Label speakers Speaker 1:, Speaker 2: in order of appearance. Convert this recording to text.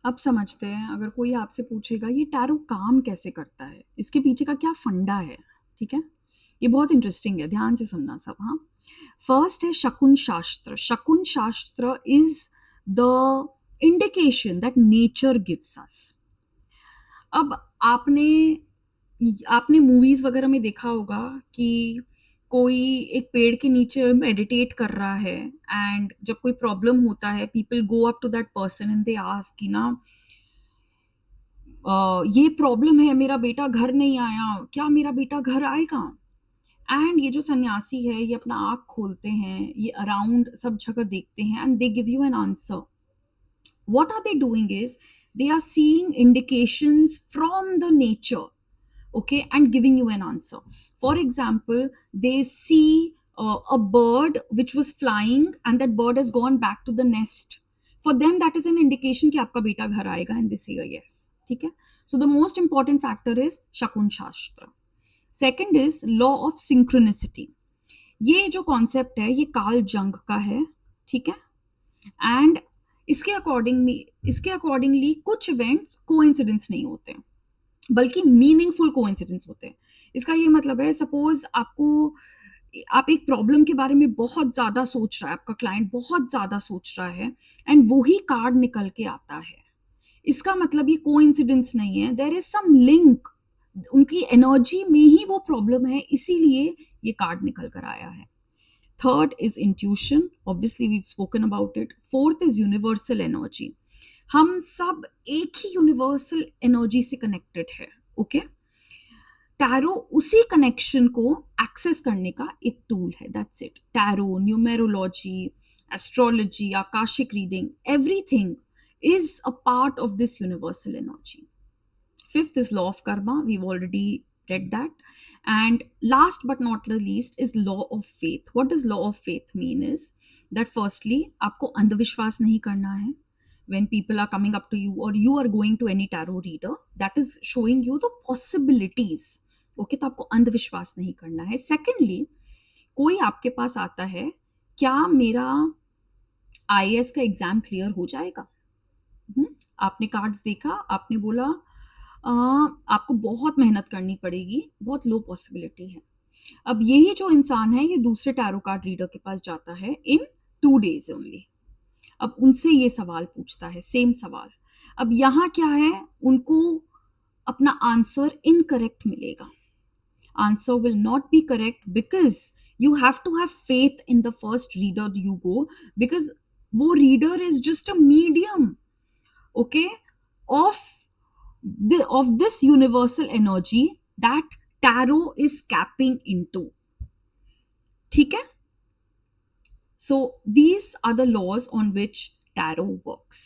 Speaker 1: अब समझते हैं, अगर कोई आपसे पूछेगा ये टैरो काम कैसे करता है, इसके पीछे का क्या फंडा है, ठीक है? ये बहुत इंटरेस्टिंग है, ध्यान से सुनना सब। हाँ, फर्स्ट है शकुन शास्त्र। शकुन शास्त्र is the indication that nature gives us. अब आपने आपने मूवीज वगैरह में देखा होगा कि कोई एक पेड़ के नीचे मेडिटेट कर रहा है, एंड जब कोई प्रॉब्लम होता है people go up to that person and they ask कि ना ये प्रॉब्लम है, मेरा बेटा घर नहीं आया, क्या मेरा बेटा घर आएगा? एंड ये जो सन्यासी है ये अपना आँख खोलते हैं, ये अराउंड सब जगह देखते हैं and they give you an answer. What are they doing is they are seeing indications from the nature, okay, and giving you an answer. For example, they see a bird which was flying and that bird has gone back to the nest. For them that is an indication कि आपका बेटा घर आएगा, and they say a yes. ठीक है? So the most important factor is शकुन शास्त्र. Second is law of synchronicity. ये जो कॉन्सेप्ट है ये कार्ल जंग का है, ठीक है? एंड इसके अकॉर्डिंगली कुछ इवेंट्स कोइंसिडेंस नहीं होते हैं, बल्कि मीनिंगफुल कोइंसिडेंस होते हैं. इसका ये मतलब है, सपोज आप एक प्रॉब्लम के बारे में बहुत ज्यादा सोच रहा है, आपका क्लाइंट बहुत ज्यादा सोच रहा है, एंड वही कार्ड निकल के आता है. इसका मतलब ये कोइंसिडेंस नहीं है, देयर इज सम लिंक, उनकी एनर्जी में ही वो प्रॉब्लम है, इसीलिए ये कार्ड निकल कर आया है. Third is intuition. Obviously, we've spoken about it. Fourth is universal energy. हम सब एक ही यूनिवर्सल एनर्जी से कनेक्टेड है, ओके? टैरो उसी कनेक्शन को एक्सेस करने का एक टूल है, that's it. Tarot, numerology, astrology, Akashic reading, everything is a part of this universal energy. Fifth is law of karma. We've already read that. And last but not the least is law of faith. What does law of faith mean is that firstly, आपको अंधविश्वास नहीं करना है. When people are coming up to you or you are going to any tarot reader, that is showing you the possibilities. Okay, तो आपको अंधविश्वास नहीं करना है. Secondly, कोई आपके पास आता है, क्या मेरा IAS का एग्जाम क्लियर हो जाएगा? आपने कार्ड्स देखा, आपने बोला आपको बहुत मेहनत करनी पड़ेगी, बहुत लो पॉसिबिलिटी है. अब यही जो इंसान है ये दूसरे टैरो कार्ड रीडर के पास जाता है इन 2 days ओनली. अब उनसे ये सवाल पूछता है, सेम सवाल. अब यहाँ क्या है, उनको अपना आंसर इनकरेक्ट मिलेगा. Answer will not be correct because you have to have faith in the first reader you go, because वो reader is just a medium, okay, of this universal energy that tarot is tapping into. ठीक है? So these are the laws on which tarot works.